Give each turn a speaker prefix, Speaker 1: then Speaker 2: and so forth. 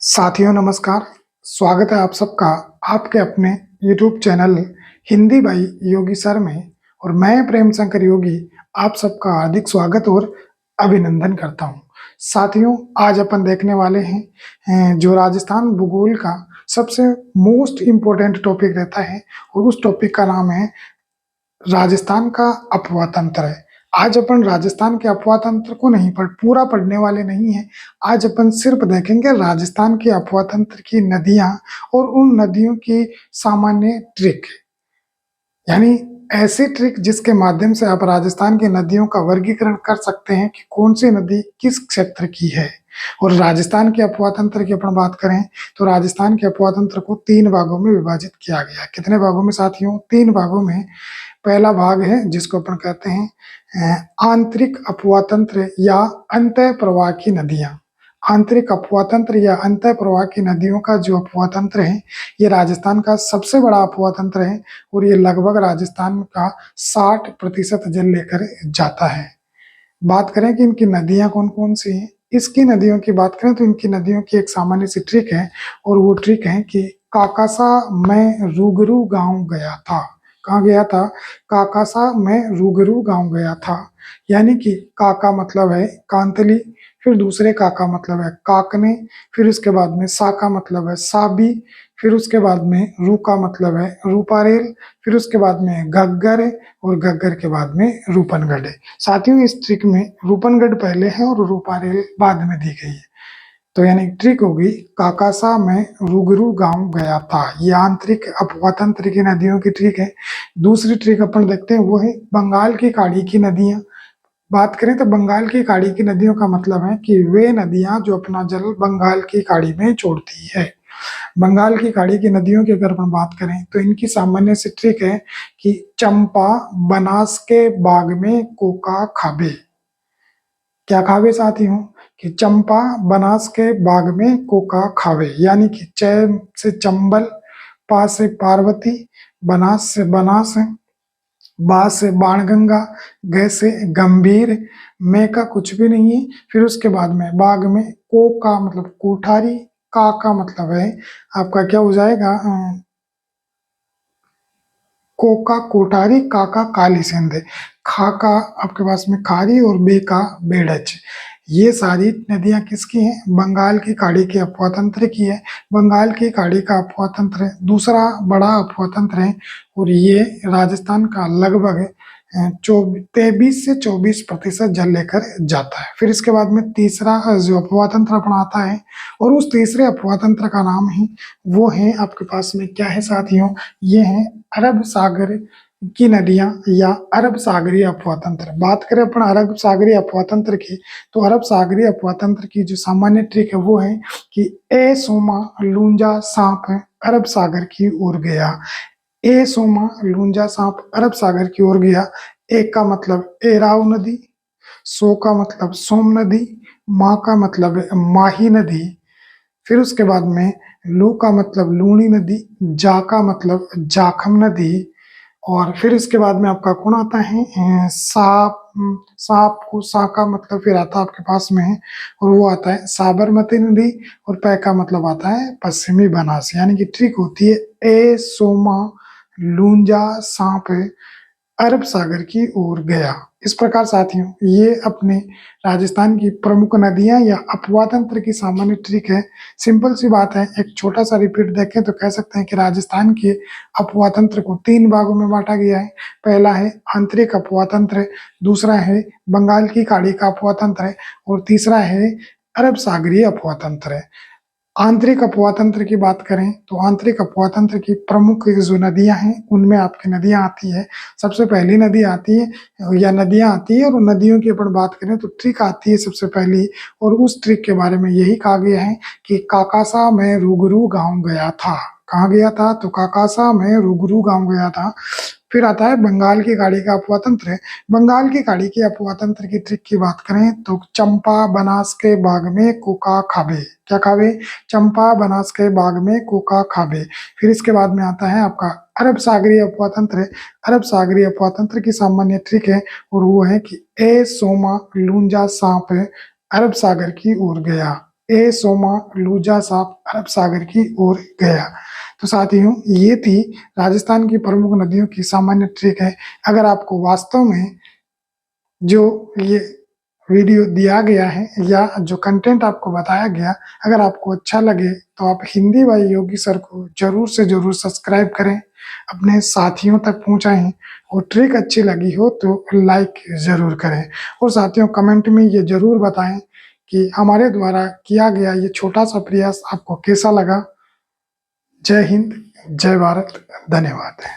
Speaker 1: साथियों नमस्कार, स्वागत है आप सबका आपके अपने YouTube channel Hindi by Yogi sir में। और मैं प्रेम शंकर योगी आप सबका हार्दिक स्वागत और अभिनंदन करता हूं। साथियों आज अपन देखने वाले हैं जो राजस्थान भूगोल का सबसे मोस्ट इम्पोर्टेंट टॉपिक रहता है और उस टॉपिक का नाम है राजस्थान का अफवाह तंत्र है। आज अपन राजस्थान के अफवाह तंत्र को नहीं पूरा पढ़ने वाले नहीं है। आज अपन सिर्फ देखेंगे राजस्थान के अफवाह तंत्र की नदियां और उन नदियों की सामान्य ट्रिक, यानी ऐसी ट्रिक जिसके माध्यम से आप राजस्थान की नदियों का वर्गीकरण कर सकते हैं कि कौन सी नदी किस क्षेत्र की है। और राजस्थान के अफवाह तंत्र की अपन बात करें तो राजस्थान के अफवाह तंत्र को 3 भागों में विभाजित किया गया है। कितने भागों में साथियों? 3 भागों में। पहला भाग है जिसको अपन कहते हैं आंतरिक अफवाह तंत्र या अंतः प्रवाह की नदियां। आंतरिक अफवाह तंत्र या अंतः प्रवाह की नदियों का जो अफवाह तंत्र है ये राजस्थान का सबसे बड़ा अफवाह तंत्र है और ये लगभग राजस्थान का 60% जल लेकर जाता है। बात करें कि इनकी नदियां कौन कौन सी हैं, इसकी नदियों की बात करें तो इनकी नदियों की एक सामान्य सी ट्रिक है और वो ट्रिक है कि काकासा मैं रूगरू गांव गया था। कहाँ गया था? काकासा मैं रूगरू गांव गया था। यानी कि काका मतलब है कांतली, फिर दूसरे काका मतलब है काकने, फिर उसके बाद में सा का मतलब है साबी, फिर उसके बाद में रू का मतलब है रूपारेल, फिर उसके बाद में घग्गर है और घग्गर के बाद में रूपनगढ़ है। साथियों इस ट्रिक में रूपनगढ़ पहले है और रूपारेल बाद में दी गई है। तो यानी ट्रिक होगी काकासा में रूगरू गांव गया था। ये आंतरिक अफवाह तंत्र की नदियों की ट्रिक है। दूसरी ट्रिक अपन देखते हैं वो है बंगाल की खाड़ी की नदियां। बात करें तो बंगाल की खाड़ी की नदियों का मतलब है कि वे नदियां जो अपना जल बंगाल की खाड़ी में छोड़ती है। बंगाल की खाड़ी की नदियों की अगर अपन बात करें तो इनकी सामान्य सी ट्रिक है कि चंपा बनास के बाग में कोका खाबे। क्या खावे साथियों? कि चंपा बनास के बाग में कोका खावे। यानी कि चय से चंबल, पा से पार्वती, बनास से बनास, बा से बाणगंगा, ग से गंभीर, में का कुछ भी नहीं है। फिर उसके बाद में बाग में को का मतलब कोठारी, का मतलब है आपका क्या हो जाएगा कोका कोठारी, काका काली सिंध, खा का आपके पास में खारी और बे का बेड़च। ये सारी नदियां किसकी हैं? बंगाल की खाड़ी के अफवाह तंत्र की है। बंगाल की खाड़ी का अफवाह तंत्र दूसरा बड़ा अफवाह तंत्र है और ये राजस्थान का लगभग 23 से 24% जल लेकर जाता है। फिर इसके बाद में तीसरा जो अफवाह तंत्र अपना आता है और उस तीसरे अफवाह तंत्र का नाम है वो है आपके पास में क्या है साथियों? ये है अरब सागर की नदियां या अरब सागरीय अफवाह तंत्र। बात करें अपन अरब सागरीय अफवाह तंत्र की तो अरब सागरीय अफवाह तंत्र की जो सामान्य ट्रिक है वो है कि ए सोमा लूंजा सांप अरब सागर की ओर गया। ए सोमा लूंजा सांप अरब सागर की ओर गया। ए का मतलब एराव नदी, सो का मतलब सोम नदी, मा का मतलब है माही नदी, फिर उसके बाद में लू का मतलब लूणी नदी, जा का मतलब जाखम नदी, और फिर इसके बाद में आपका कौन आता है सांप। सांप को सा का मतलब फिर आता है आपके पास में है और वो आता है साबरमती नदी, और पै का मतलब आता है पश्चिमी बनास। यानी कि ट्रिक होती है ए सोमा लूंजा सांप अरब सागर की ओर गया। इस प्रकार साथियों ये अपने राजस्थान की प्रमुख नदियां या अफवाह तंत्र की सामान्य ट्रिक है। सिंपल सी बात है, एक छोटा सा रिपीट देखें तो कह सकते हैं कि राजस्थान के अफवाह तंत्र को 3 भागों में बांटा गया है। पहला है आंतरिक अफवाह तंत्र, दूसरा है बंगाल की खाड़ी का अफवाह तंत्र है और तीसरा है अरब सागरीय अफवाह तंत्र है। आंतरिक अफवाह तंत्र की बात करें तो आंतरिक अफवाह तंत्र की प्रमुख जो नदियां हैं उनमें आपकी नदियां आती है। सबसे पहली नदी आती है या नदियां आती है और नदियों की अपन बात करें तो ट्रिक आती है सबसे पहली, और उस ट्रिक के बारे में यही कहा गया है कि काकासा में रूगरू गांव गया था। कहाँ गया था? तो काकासा में रूगरू गांव गया था। फिर आता है बंगाल की खाड़ी का अफवाह तंत्र। बंगाल की खाड़ी के अफवाह तंत्र की ट्रिक की बात करें तो चंपा बनास के बाग में कोका खाबे। क्या खाबे? चंपा बनास के बाग में कोका खाबे। फिर इसके बाद में आता है आपका अरब सागरीय अफवाह तंत्र। अरब सागरीय अफवाह तंत्र की सामान्य ट्रिक है और वो है कि ए सोमा लूंजा सांप अरब सागर की ओर गया। ए सोमा लूजा सांप अरब सागर की ओर गया। तो साथियों, ये थी राजस्थान की प्रमुख नदियों की सामान्य ट्रिक है। अगर आपको वास्तव में जो ये वीडियो दिया गया है या जो कंटेंट आपको बताया गया, अगर आपको अच्छा लगे तो आप हिंदी भाई योगी सर को जरूर से जरूर सब्सक्राइब करें, अपने साथियों तक पहुंचाएं और ट्रिक अच्छी लगी हो तो लाइक जरूर करें। और साथियों, कमेंट में ये जरूर बताएं कि हमारे द्वारा किया गया ये छोटा सा प्रयास आपको कैसा लगा। जय हिंद, जय भारत, धन्यवाद।